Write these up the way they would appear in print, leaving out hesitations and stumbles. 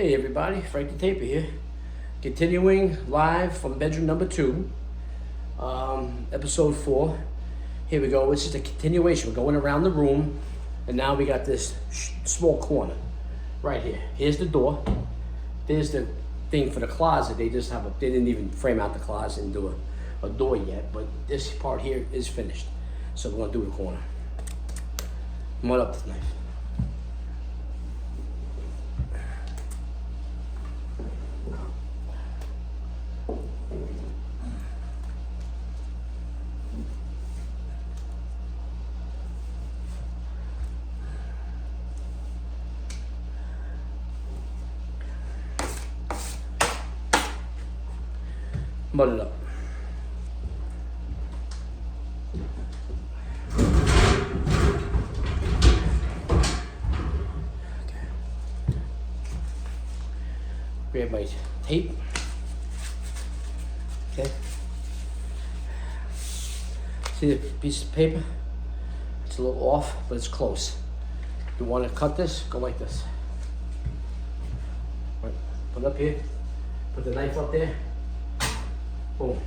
Hey everybody, Frank the Taper here. Continuing live from bedroom number 2, episode 4. Here we go, it's just a continuation. We're going around the room, and now we got this small corner right here. Here's the door. There's the thing for the closet. They didn't even frame out the closet and do a door yet, but this part here is finished. So we're gonna do the corner. Mud up this knife. Mud it up. Okay. Grab my tape. Okay. See the piece of paper? It's a little off, but it's close. You want to cut this? Go like this. Right. Put it up here. Put the knife up there. Boom.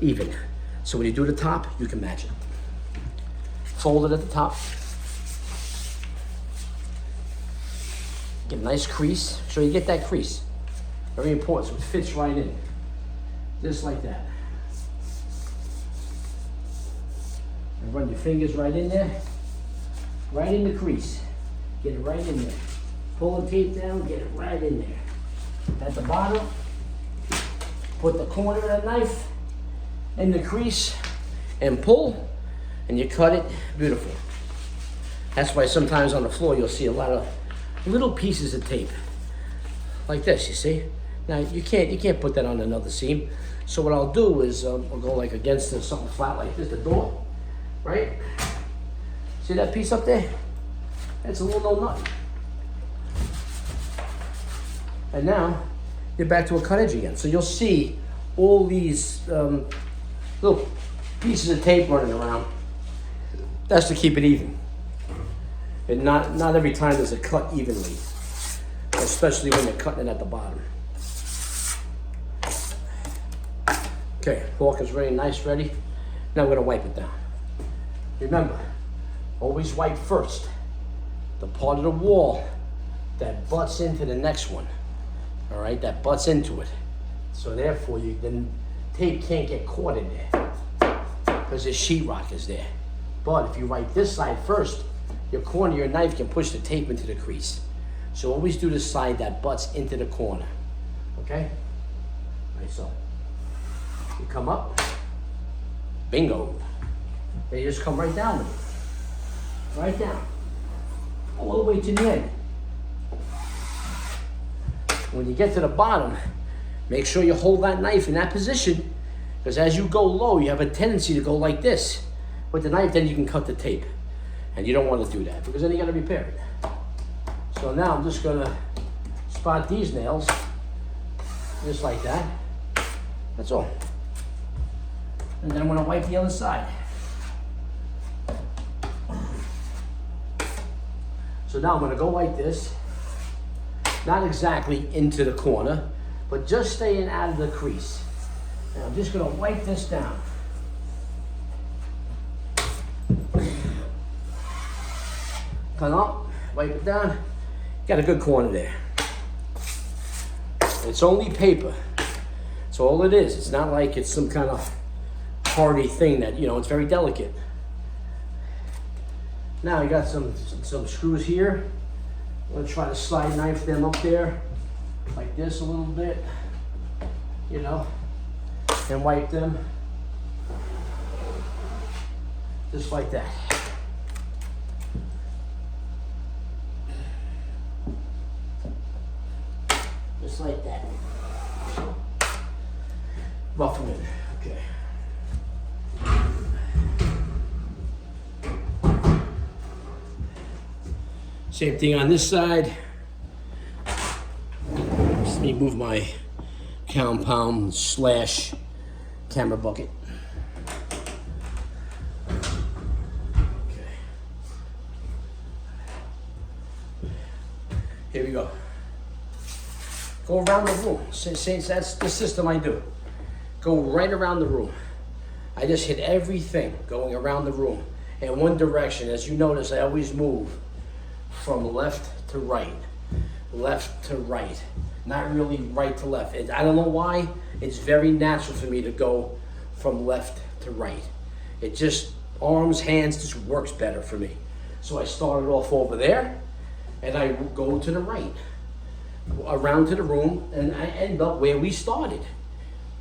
Even. So when you do the top, you can match it. Fold it at the top. Get a nice crease. So you get that crease. Very important, so it fits right in. Just like that. And run your fingers right in there. Right in the crease. Get it right in there. Pull the tape down, get it right in there. At the bottom, put the corner of the knife in the crease and pull, and you cut it. Beautiful. That's why sometimes on the floor you'll see a lot of little pieces of tape like this, you see? Now you can't put that on another seam. So what I'll do is I'll go like against something flat like this, the door, right? See that piece up there? That's a little no nut. And now you're back to a cut edge again. So you'll see all these little pieces of tape running around. That's to keep it even. And not every time does it cut evenly, especially when you're cutting it at the bottom. Okay, fork is very nice, ready. Now we're gonna wipe it down. Remember, always wipe first. The part of the wall that butts into the next one. All right, that butts into it. So therefore, the tape can't get caught in there because the sheetrock is there. But if you wipe this side first, your corner of your knife can push the tape into the crease. So always do the side that butts into the corner, okay? All right, so you come up, bingo. Then you just come right down with it. Right down, all the way to the end. When you get to the bottom, make sure you hold that knife in that position, because as you go low, you have a tendency to go like this. With the knife, then you can cut the tape. And you don't want to do that, because then you got to repair it. So now I'm just gonna spot these nails, just like that. That's all. And then I'm gonna wipe the other side. So now I'm gonna go like this. Not exactly into the corner, but just staying out of the crease. And I'm just gonna wipe this down. Come up, wipe it down. Got a good corner there. It's only paper. That's all it is. It's not like it's some kind of hardy thing that, it's very delicate. Now I got some screws here. I'm gonna try to slide knife them up there, like this a little bit, and wipe them, just like that. Just like that. Rough them in, okay. Same thing on this side. Let me move my compound / camera bucket. Okay. Here we go. Go around the room. Since that's the system I do. Go right around the room. I just hit everything going around the room in one direction. As you notice, I always move from left to right. Left to right. Not really right to left. I don't know why. It's very natural for me to go from left to right. It just, arms, hands, just works better for me. So I started off over there, and I go to the right, around to the room, and I end up where we started.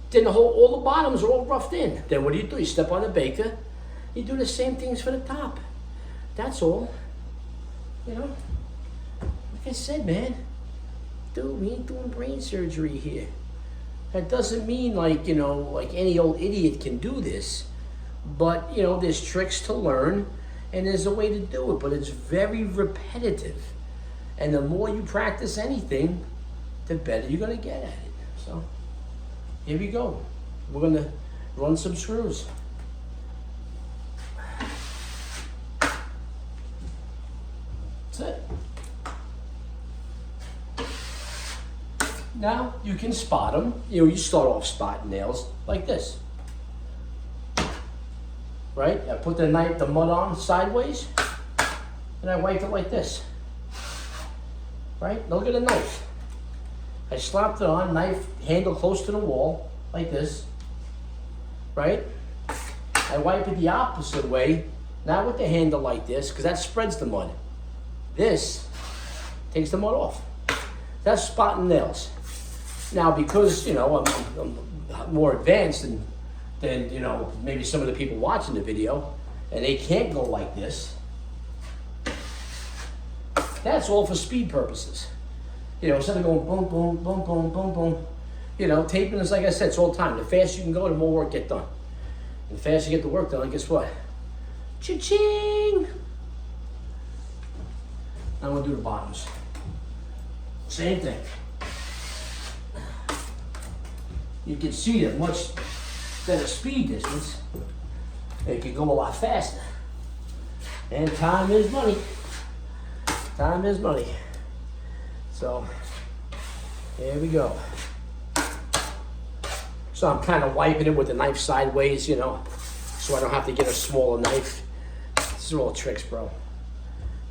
Then all the bottoms are all roughed in. Then what do? You step on the baker, you do the same things for the top. That's all. You know, like I said, man, dude, we ain't doing brain surgery here. That doesn't mean like any old idiot can do this, but there's tricks to learn, and there's a way to do it, but it's very repetitive. And the more you practice anything, the better you're gonna get at it. So here we go. We're gonna run some screws. That's it. Now you can spot them. You start off spotting nails like this. Right? I put the mud on sideways, and I wipe it like this. Right? Look at the knife. I slapped it on, knife handle close to the wall, like this. Right? I wipe it the opposite way, not with the handle like this, because that spreads the mud. This takes the mud off. That's spotting nails. Now, because I'm more advanced than maybe some of the people watching the video, and they can't go like this. That's all for speed purposes. Instead of going boom, boom, boom, boom, boom, boom. Taping is, like I said, it's all the time. The faster you can go, the more work get done. And the faster you get the work done, guess what? Cha-ching! I'm gonna do the bottoms. Same thing. You can see that much better speed distance. It can go a lot faster. And time is money. Time is money. So, here we go. So I'm kind of wiping it with the knife sideways, so I don't have to get a smaller knife. This is all tricks, bro.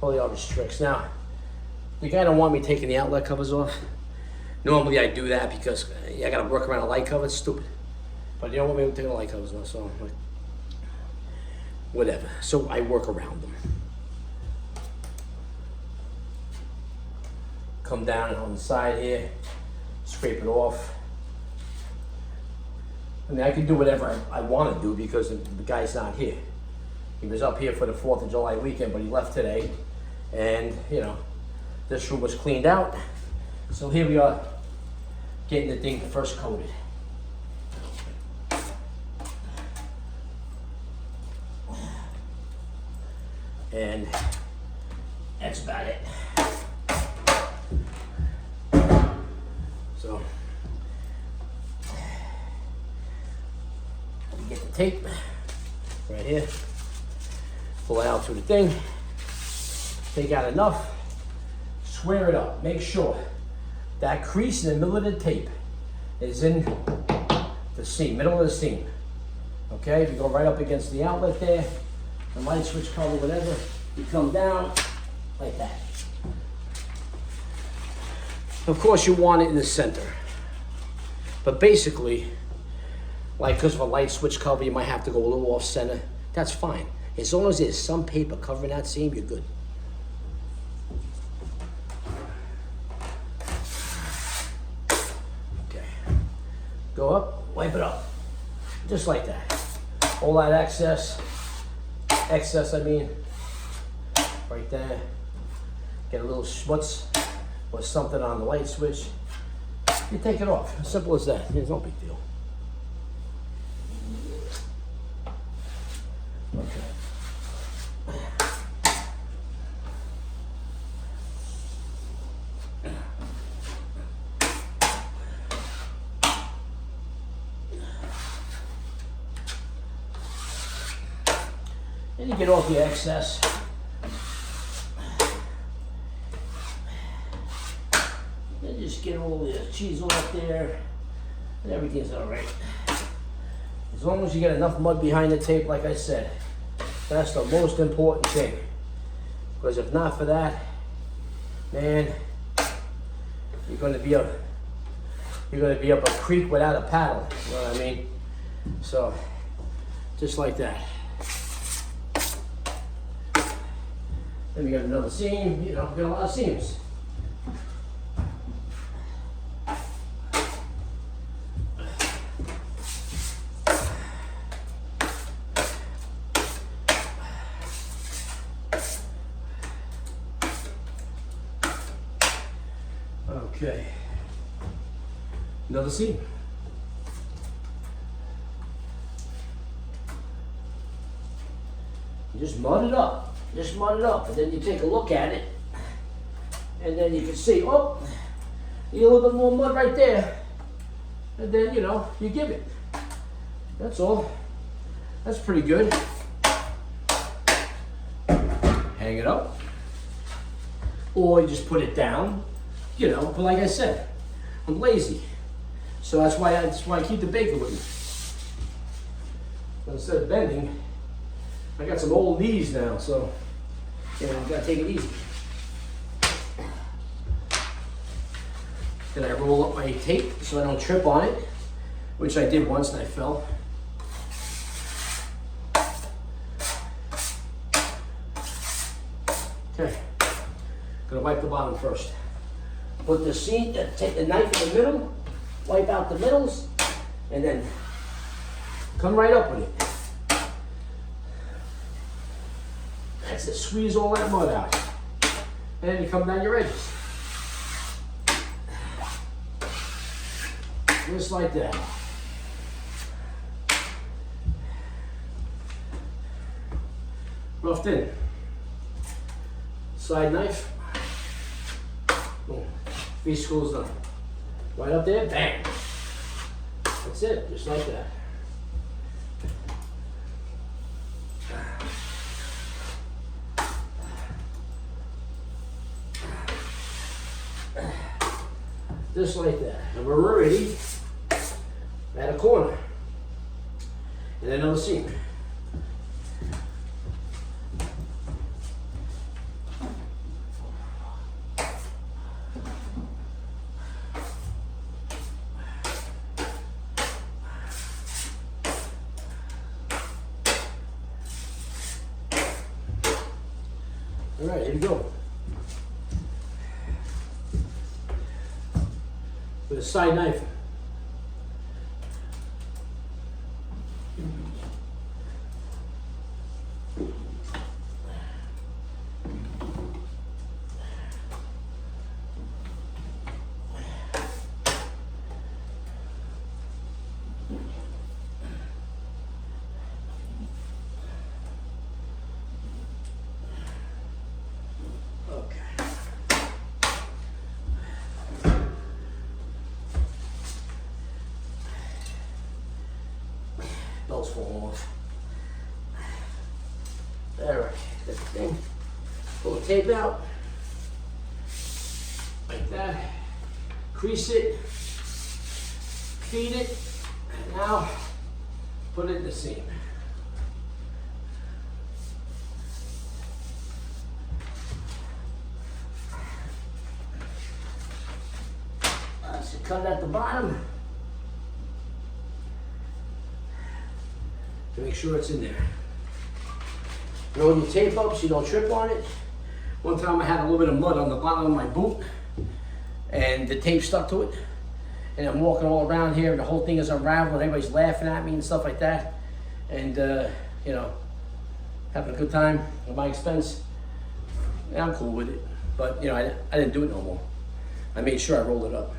All the obvious tricks. Now, the guy don't want me taking the outlet covers off. Normally I do that because I gotta work around a light cover. It's stupid. But you don't want me taking the light covers off, so I'm like, whatever. So I work around them. Come down on the side here, scrape it off. I mean, I can do whatever I want to do because the guy's not here. He was up here for the 4th of July weekend, but he left today. And, this room was cleaned out. So here we are, getting the thing first coated. And that's about it. So, you get the tape right here, pull it out through the thing, take out enough, square it up, make sure that crease in the middle of the tape is in the seam, middle of the seam. Okay, if you go right up against the outlet there, the light switch cover, whatever, you come down like that. Of course, you want it in the center. But basically, like because of a light switch cover, you might have to go a little off center. That's fine. As long as there's some paper covering that seam, you're good. Okay. Go up, wipe it up. Just like that. All that excess I mean, right there. Get a little schmutz or something on the light switch, you take it off. As simple as that. There's no big deal. Okay. Then you get off the excess. And just get all the cheese all up there, and everything's all right. As long as you get enough mud behind the tape, like I said, that's the most important thing. Because if not for that, man, you're gonna be up a creek without a paddle. You know what I mean? So, just like that. Then we got another seam. You know, we got a lot of seams. Okay, another seam. You just mud it up, and then you take a look at it, and then you can see, oh, you get a little bit more mud right there, and then, you know, you give it. That's all. That's pretty good. Hang it up, or you just put it down. You know, but like I said, I'm lazy, so that's why I keep the baker with me. But instead of bending, I got some old knees now, so you know, you gotta take it easy. Then I roll up my tape so I don't trip on it, which I did once and I fell. Okay, gonna wipe the bottom first. Put the seam, take the knife in the middle, wipe out the middles, and then come right up with it. That's it, squeeze all that mud out. And then you come down your edges. Just like that. Roughed in. Side knife. Boom. 3 screws done. Right up there, bang. That's it, just like that. Just like that. And we're already at a corner. And another seam. All right, here we go. With a side knife. Belt's falling off. All right, get the thing. Pull the tape out. Like that. Crease it. Feed it. And now put it in the seam. So cut it at the bottom. To make sure it's in there. Roll your tape up so you don't trip on it. One time I had a little bit of mud on the bottom of my boot and the tape stuck to it. And I'm walking all around here and the whole thing is unraveled. Everybody's laughing at me and stuff like that. And, you know, having a good time at my expense. And I'm cool with it. But, you know, I didn't do it no more. I made sure I rolled it up.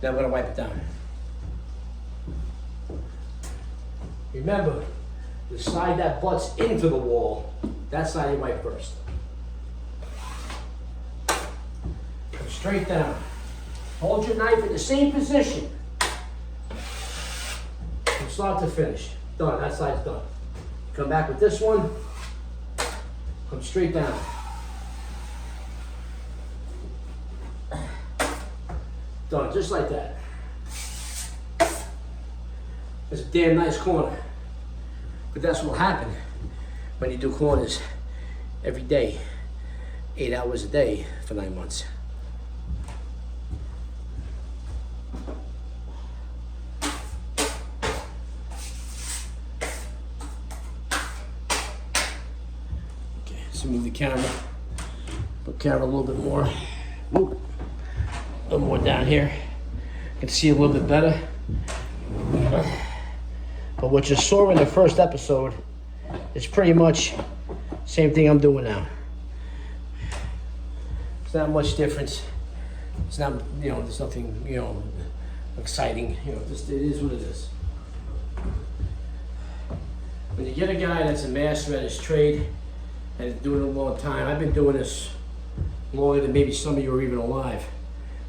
Now I'm going to wipe it down. Remember, the side that butts into the wall, that side you wipe first. Come straight down. Hold your knife in the same position. From start to finish. Done, that side's done. Come back with this one. Come straight down. Done, just like that. It's a damn nice corner. But that's what will happen when you do corners every day, 8 hours a day for 9 months. Okay, so move the camera. Put the camera a little bit more. Ooh. A little more down here. You can see a little bit better. But what you saw in the first episode is pretty much the same thing I'm doing now. It's not much difference. It's not, there's nothing, exciting. It is what it is. When you get a guy that's a master at his trade and is doing it a long time, I've been doing this longer than maybe some of you are even alive.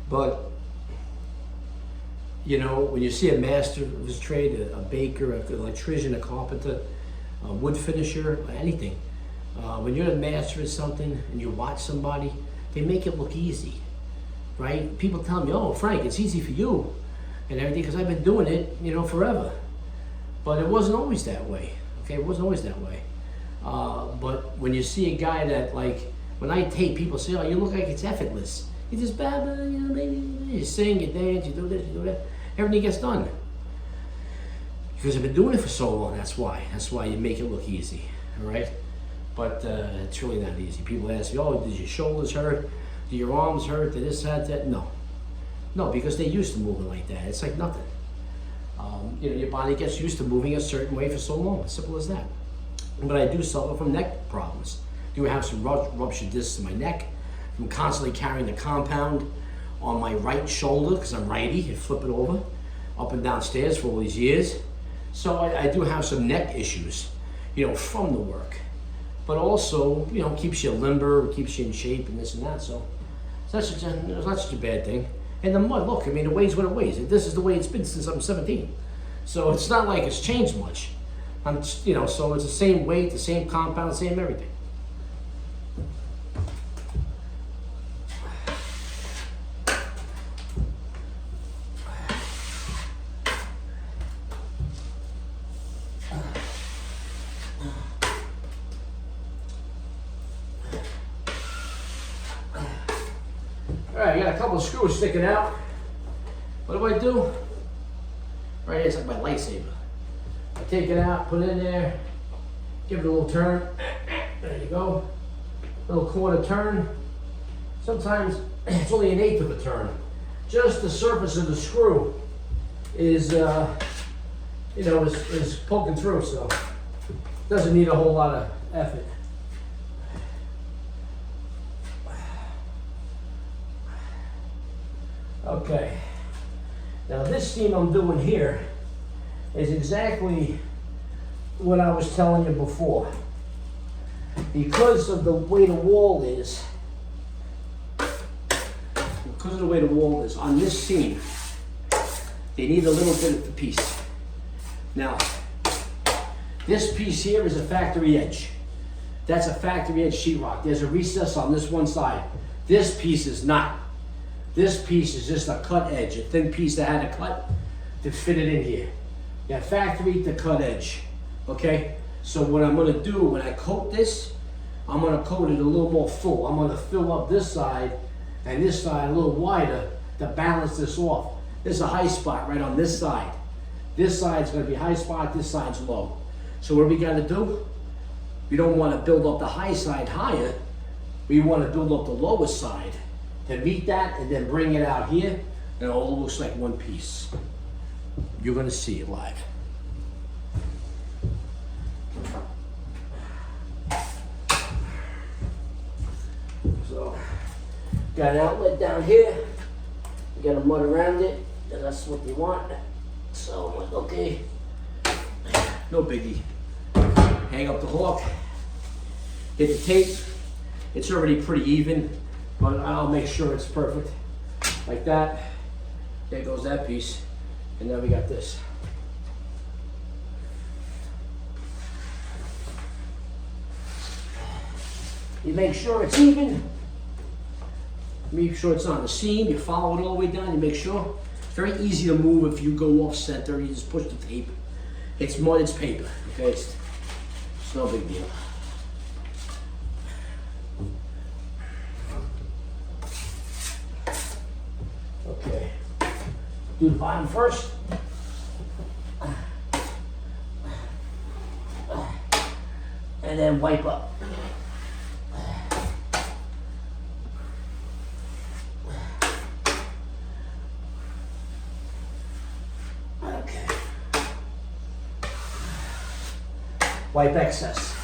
But when you see a master of his trade, a baker, an electrician, a carpenter, a wood finisher, anything, when you're a master of something and you watch somebody, they make it look easy, right? People tell me, oh, Frank, it's easy for you and everything, because I've been doing it, forever. But it wasn't always that way, okay? It wasn't always that way. But when you see a guy that, when I tape, people say, oh, you look like it's effortless. You just maybe you sing, you dance, you do this, you do that. Everything gets done. Because I've been doing it for so long, that's why. That's why you make it look easy, all right? But it's really not easy. People ask me, oh, did your shoulders hurt? Do your arms hurt? Did this, that? No. No, because they're used to moving like that. It's like nothing. Your body gets used to moving a certain way for so long. As simple as that. But I do suffer from neck problems. I do have some ruptured discs in my neck. I'm constantly carrying the compound on my right shoulder because I'm righty. You flip it over, up and down stairs for all these years. So I do have some neck issues, from the work. But also, keeps you limber, keeps you in shape and this and that. So it's not such a bad thing. And the mud, look, it weighs what it weighs. This is the way it's been since I'm 17. So it's not like it's changed much. So it's the same weight, the same compound, same everything. All right, I got a couple of screws sticking out. What do? Right here, it's like my lightsaber. I take it out, put it in there, give it a little turn. There you go. Little quarter turn. Sometimes it's only 1/8 of a turn. Just the surface of the screw is, is poking through, so doesn't need a whole lot of effort. Okay, now this seam I'm doing here is exactly what I was telling you before. Because of the way the wall is, on this seam, they need a little bit of the piece. Now, this piece here is a factory edge. That's a factory edge sheetrock. There's a recess on this one side. This piece is not. This piece is just a cut edge, a thin piece that had a cut to fit it in here. Yeah, factory to cut edge, okay? So what I'm gonna do when I coat this, I'm gonna coat it a little more full. I'm gonna fill up this side and this side a little wider to balance this off. There's a high spot right on this side. This side's gonna be high spot, this side's low. So what do we gotta do? We don't wanna build up the high side higher. We wanna build up the lower side to meet that and then bring it out here, and it all looks like one piece. You're gonna see it live. So, got an outlet down here. You got a mud around it, and that's what they want. So I'm like, okay, no biggie. Hang up the hook, hit the tape. It's already pretty even, but I'll make sure it's perfect. Like that. There goes that piece. And now we got this. You make sure it's even. Make sure it's on the seam. You follow it all the way down. You make sure. It's very easy to move if you go off center. You just push the tape. It's mud, it's paper. Okay, it's no big deal. Okay, do the bottom first. And then wipe up. Okay. Wipe excess.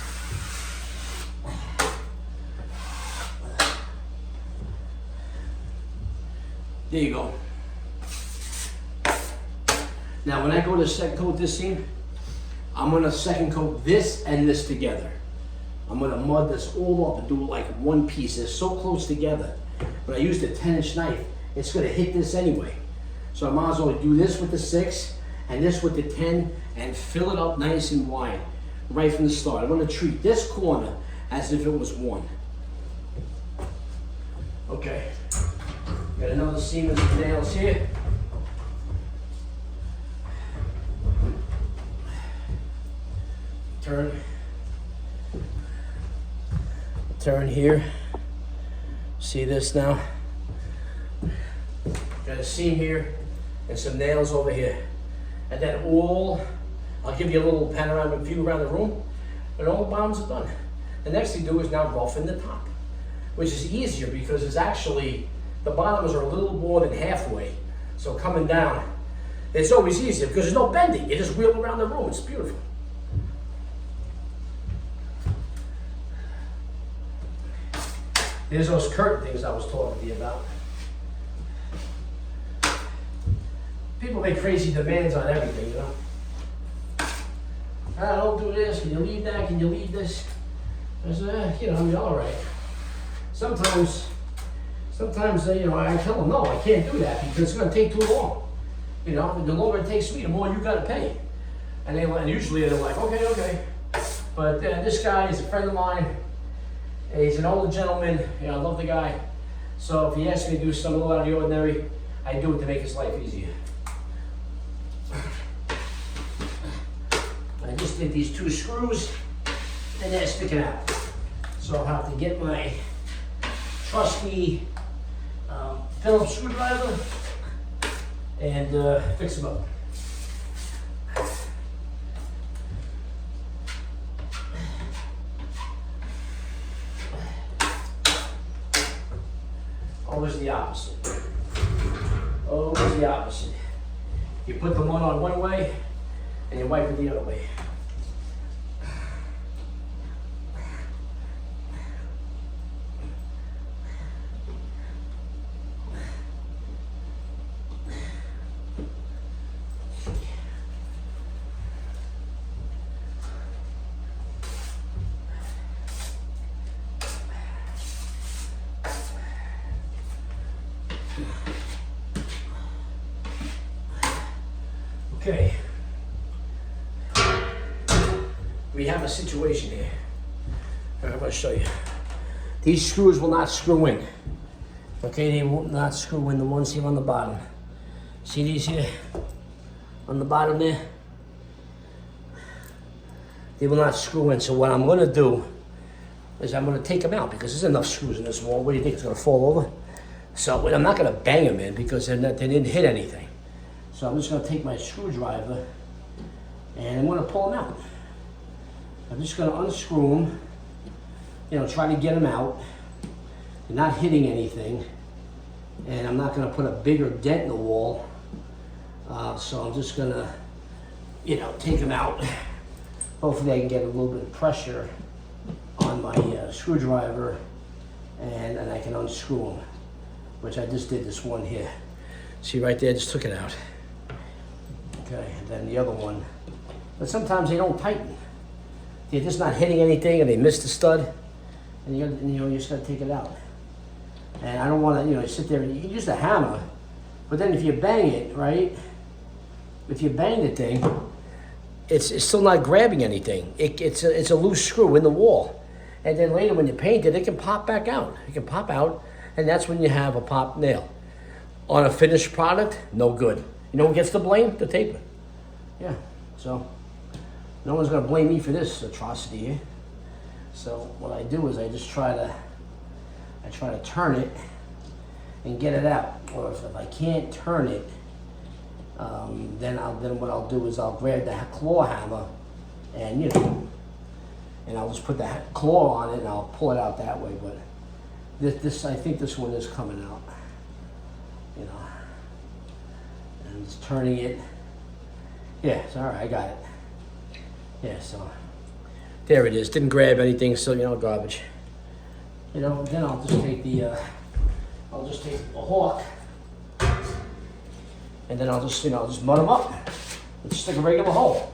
There you go. Now when I go to second coat this seam, I'm gonna second coat this and this together. I'm gonna mud this all up and do it like one piece. They're so close together. When I use the 10-inch knife, it's gonna hit this anyway. So I might as well do this with the 6 and this with the 10 and fill it up nice and wide right from the start. I'm gonna treat this corner as if it was one. Okay, got another seam of the nails here. Turn here. See this now? Got a seam here and some nails over here. And then I'll give you a little panoramic view around the room, and all the bottoms are done. The next thing to do is now roughen the top, which is easier because it's actually, the bottoms are a little more than halfway. So coming down, it's always easier because there's no bending. You just wheel around the room, it's beautiful. There's those curtain things I was talking to you about. People make crazy demands on everything, you know. Don't do this, can you leave that, can you leave this? I said, you know, you're all right. Sometimes, you know, I tell them, no, I can't do that because it's gonna take too long. You know, the longer it takes me, the more you gotta pay. And usually they're like, okay. But this guy is a friend of mine. He's an older gentleman, you know, I love the guy. So if he asks me to do something a little out of the ordinary, I do it to make his life easier. I just did these 2 screws, and they're sticking out. So I'll have to get my trusty Phillips screwdriver and fix them up. Always the opposite. Always the opposite. You put the mud on one way and you wipe it the other way. Okay, we have a situation here. I'm going to show you. These screws will not screw in. Okay, they will not screw in, the ones here on the bottom. See these here on the bottom there? They will not screw in. So what I'm going to do is I'm going to take them out because there's enough screws in this wall. What do you think, it's going to fall over? So I'm not going to bang them in because they didn't hit anything. So I'm just going to take my screwdriver and I'm going to pull them out. I'm just going to unscrew them, you know, try to get them out. They're not hitting anything, and I'm not going to put a bigger dent in the wall. So I'm just going to, you know, take them out. Hopefully I can get a little bit of pressure on my screwdriver, and I can unscrew them, which I just did this one here. See right there, just took it out. Okay, and then the other one. But sometimes they don't tighten. They're just not hitting anything, and they miss the stud, and you just gotta take it out. And I don't want to, you know, sit there and you can use the hammer, but then if you bang it, right? If you bang the thing, it's still not grabbing anything. It's a loose screw in the wall, And then later when you paint it, it can pop back out. It can pop out, and that's when you have a popped nail. On a finished product, no good. You know who gets the blame? The taper. Yeah, so no one's gonna blame me for this atrocity here. So what I do is I just try to turn it and get it out. Or if I can't turn it, then what I'll do is I'll grab the claw hammer and and I'll just put the claw on it and I'll pull it out that way. But this I think this one is coming out. And just turning it. Yeah, it's all right. I got it. Yeah, so there it is. Didn't grab anything, so garbage. Then I'll just take the hawk, and then I'll just mud them up and stick a regular hole.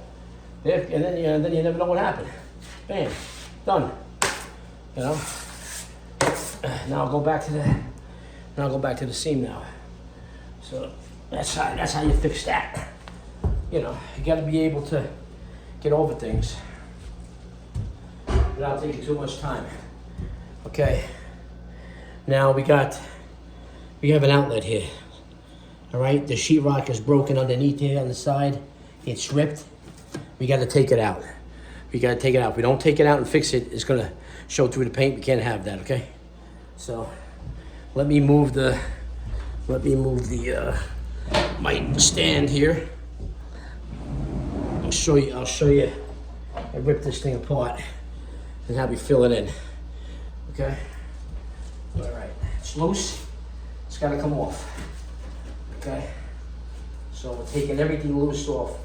There, and then you never know what happened. Bam, done. Now I'll go back to the seam now. So that's how you fix that. You got to be able to get over things without taking too much time. Okay. Now we have an outlet here. All right, the sheetrock is broken underneath here on the side. It's ripped. We got to take it out. If we don't take it out and fix it, it's gonna show through the paint. We can't have that. Okay. So let me move the my stand here. I'll show you. I ripped this thing apart and have you fill it in. Okay. All right. It's loose. It's got to come off. Okay. So we're taking everything loose off.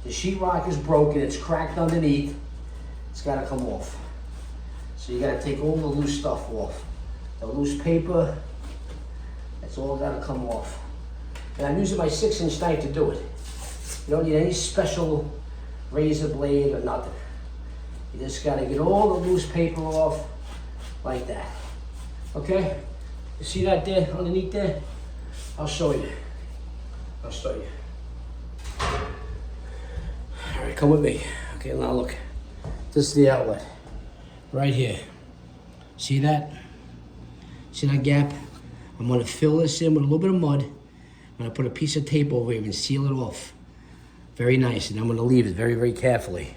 The sheetrock is broken. It's cracked underneath. It's got to come off. So you got to take all the loose stuff off. The loose paper. It's all got to come off. And I'm using my 6-inch knife to do it. You don't need any special razor blade or nothing. You just got to get all the loose paper off like that. Okay? You see that there, underneath there? I'll show you. All right, come with me. Okay, now look. This is the outlet. Right here. See that? See that gap? I'm going to fill this in with a little bit of mud. I'm going to put a piece of tape over here and seal it off. Very nice. And I'm going to leave it very, very carefully.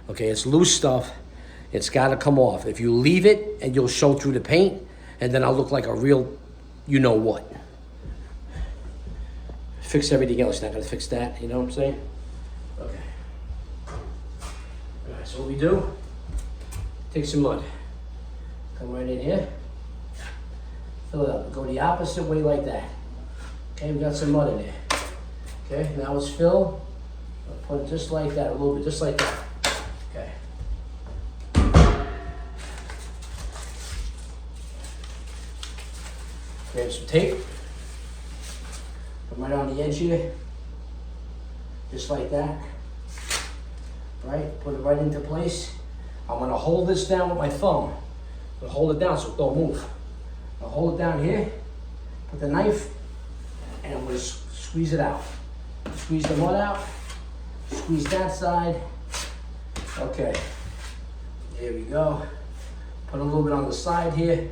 Okay, it's loose stuff. It's got to come off. If you leave it, and you'll show through the paint, and then I'll look like a real you-know-what. Fix everything else. Not going to fix that. You know what I'm saying? Okay. All right, so what we do, take some mud. Come right in here. Fill it up. Go the opposite way like that. Okay, we got some mud in there. Okay, now it's filled. I'll put it just like that, a little bit, just like that. Okay. Grab some tape. Come right on the edge here. Just like that. Right, put it right into place. I'm gonna hold this down with my thumb. I'm gonna hold it down so it don't move. I'll hold it down here, put the knife, and I'm gonna squeeze it out. Squeeze the mud out, squeeze that side. Okay, there we go. Put a little bit on the side here,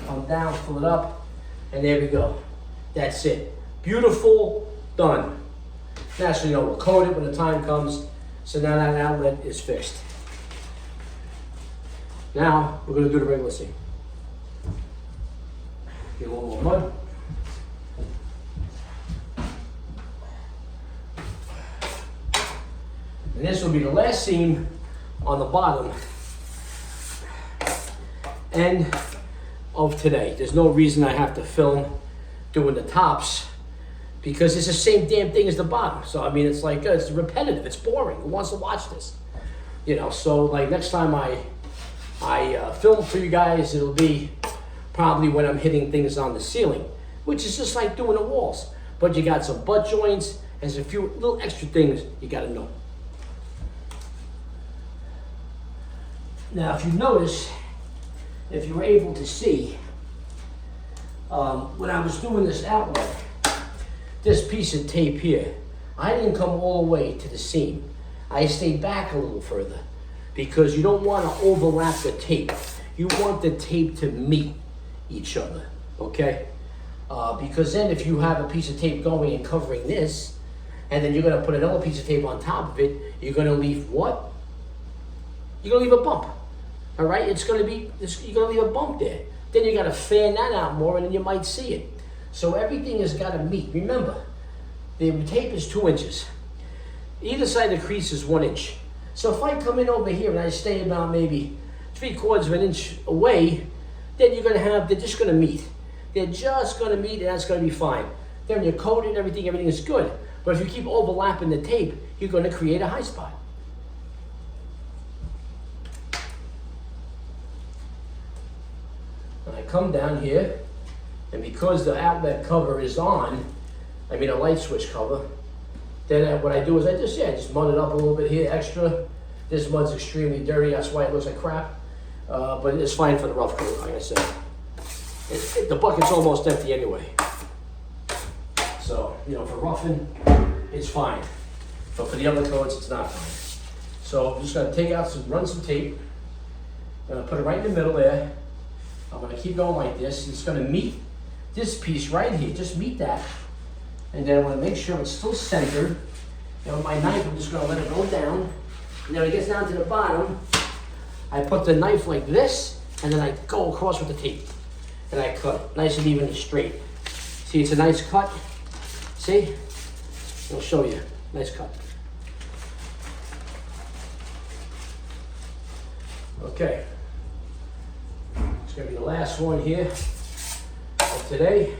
come down, fill it up, and there we go. That's it. Beautiful, done. Now, so we'll coat it when the time comes. So now that outlet is fixed. Now, we're gonna do the regular seam. Get a little more mud. And this will be the last seam on the bottom end of today. There's no reason I have to film doing the tops because it's the same damn thing as the bottom. So, I mean, it's like, it's repetitive, it's boring. Who wants to watch this? So like next time I film for you guys, it'll be probably when I'm hitting things on the ceiling, which is just like doing the walls. But you got some butt joints and there's a few little extra things you gotta know. Now, if you notice, if you were able to see, when I was doing this outlet, this piece of tape here, I didn't come all the way to the seam. I stayed back a little further. because you don't want to overlap the tape. You want the tape to meet each other, okay? Because then if you have a piece of tape going and covering this, and then you're going to put another piece of tape on top of it, you're going to leave what? You're going to leave a bump, all right? You're going to leave a bump there. Then you got to fan that out more, and then you might see it. So everything has got to meet. Remember, the tape is 2 inches. Either side of the crease is 1 inch. So if I come in over here and I stay about maybe 3/4 of an inch away, then they're just going to meet. They're just going to meet, and that's going to be fine. Then when you coat it, everything is good. But if you keep overlapping the tape, you're going to create a high spot. And I come down here, and because the outlet cover is on, a light switch cover, then what I do is I just mud it up a little bit here, extra. This mud's extremely dirty, that's why it looks like crap. But it's fine for the rough coat, like I said. The bucket's almost empty anyway. So, for roughing, it's fine. But for the other coats, it's not fine. So I'm just gonna run some tape. I'm gonna put it right in the middle there. I'm gonna keep going like this. It's gonna meet this piece right here, just meet that. And then I wanna make sure it's still centered. And with my knife, I'm just gonna let it go down. And then when it gets down to the bottom, I put the knife like this, and then I go across with the tape. And I cut, nice and even and straight. See, it's a nice cut. See? I'll show you, nice cut. Okay. It's gonna be the last one here of today.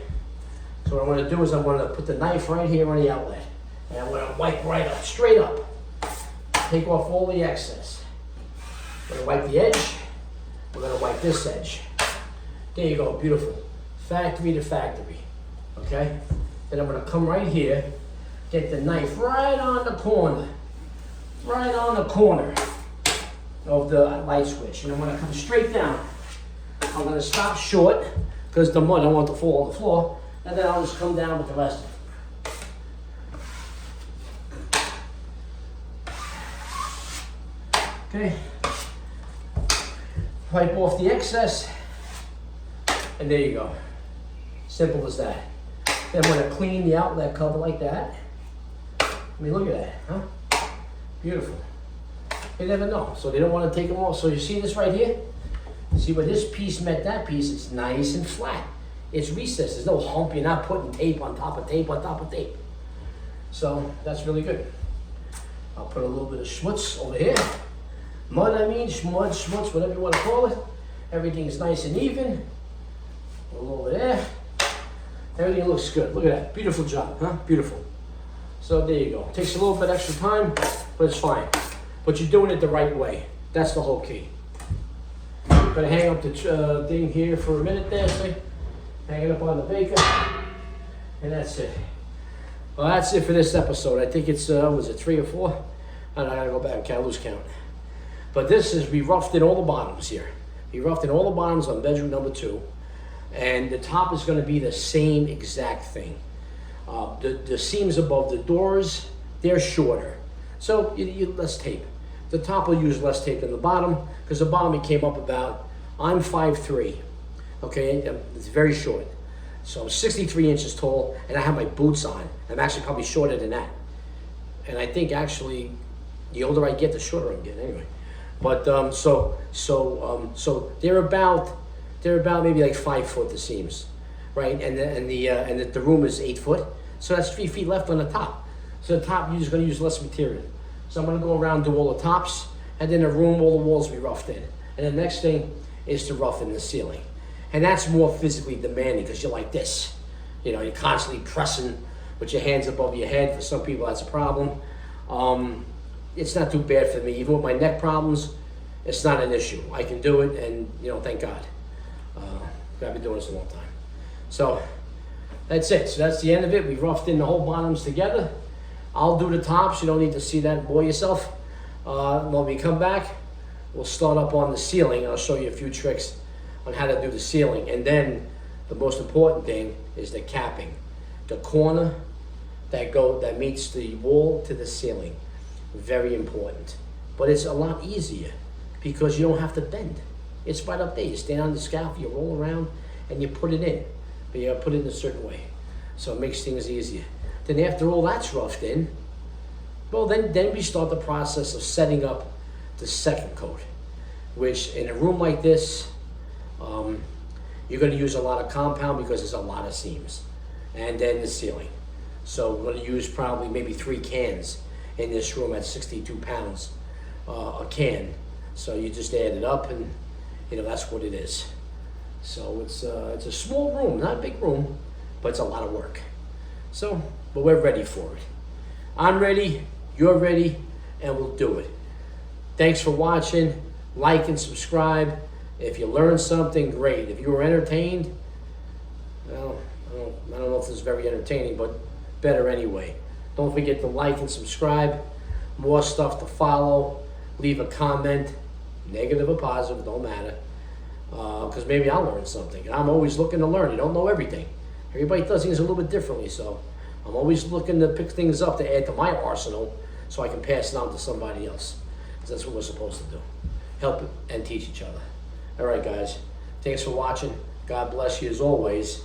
So what I'm gonna do is I'm gonna put the knife right here on the outlet. And I'm gonna wipe right up, straight up. Take off all the excess. We're gonna wipe the edge. We're gonna wipe this edge. There you go, beautiful. Factory to factory, okay? Then I'm gonna come right here, get the knife right on the corner of the light switch. And I'm gonna come straight down. I'm gonna stop short, because the mud, I want to fall on the floor, and then I'll just come down with the rest of it. Okay, wipe off the excess, and there you go. Simple as that. Then I'm gonna clean the outlet cover like that. Look at that, huh? Beautiful. You never know, so they don't want to take them off. So you see this right here? See where this piece met that piece, it's nice and flat. It's recessed, there's no hump, you're not putting tape on top of tape on top of tape. So that's really good. I'll put a little bit of schmutz over here. Mud, schmutz, whatever you want to call it. Everything's nice and even. A little over there. Everything looks good. Look at that. Beautiful job, huh? Beautiful. So there you go. Takes a little bit extra time, but it's fine. But you're doing it the right way. That's the whole key. I'm gonna hang up the thing here for a minute there, see? Hang it up on the baker. And that's it. Well, that's it for this episode. I think it's, was it 3 or 4? I gotta go back, can't lose count. But this is, we roughed in all the bottoms here. We roughed in all the bottoms on bedroom number 2. And the top is gonna be the same exact thing. The seams above the doors, they're shorter. So you less tape. The top will use less tape than the bottom, because the bottom it came up about, I'm 5'3", okay, it's very short. So I'm 63 inches tall, and I have my boots on. I'm actually probably shorter than that. And I think actually, the older I get, the shorter I'm getting anyway. But so they're about maybe like 5 foot, the seams, right? And the room is 8 foot, so that's 3 feet left on the top. So the top, you're just gonna use less material. So I'm gonna go around, do all the tops, and then the room, all the walls will be roughed in. And the next thing is to rough in the ceiling. And that's more physically demanding, because you're like this. You're constantly pressing with your hands above your head. For some people, that's a problem. It's not too bad for me. Even with my neck problems, it's not an issue. I can do it, and thank God. I've been doing this a long time. So that's it. So that's the end of it. We roughed in the whole bottoms together. I'll do the tops. You don't need to see that and bore yourself. When we come back, we'll start up on the ceiling. I'll show you a few tricks on how to do the ceiling. And then the most important thing is the capping. The corner that meets the wall to the ceiling. Very important. But it's a lot easier because you don't have to bend. It's right up there. You stand on the scaffold, you roll around, and you put it in. But you gotta put it in a certain way. So it makes things easier. Then after all that's roughed in, well, then we start the process of setting up the second coat, which in a room like this, you're going to use a lot of compound because there's a lot of seams. And then the ceiling. So we're going to use probably maybe 3 cans in this room at 62 pounds a can. So you just add it up and, you know, that's what it is. So it's a small room, not a big room, but it's a lot of work. So, but we're ready for it. I'm ready, you're ready, and we'll do it. Thanks for watching. Like and subscribe. If you learned something, great. If you were entertained, well, I don't know if this is very entertaining, but better anyway. Don't forget to like and subscribe. More stuff to follow. Leave a comment, negative or positive, don't matter. Because maybe I'll learn something. I'm always looking to learn. You don't know everything. Everybody does things a little bit differently, so I'm always looking to pick things up to add to my arsenal so I can pass it on to somebody else. Because that's what we're supposed to do. Help and teach each other. All right, guys. Thanks for watching. God bless you as always.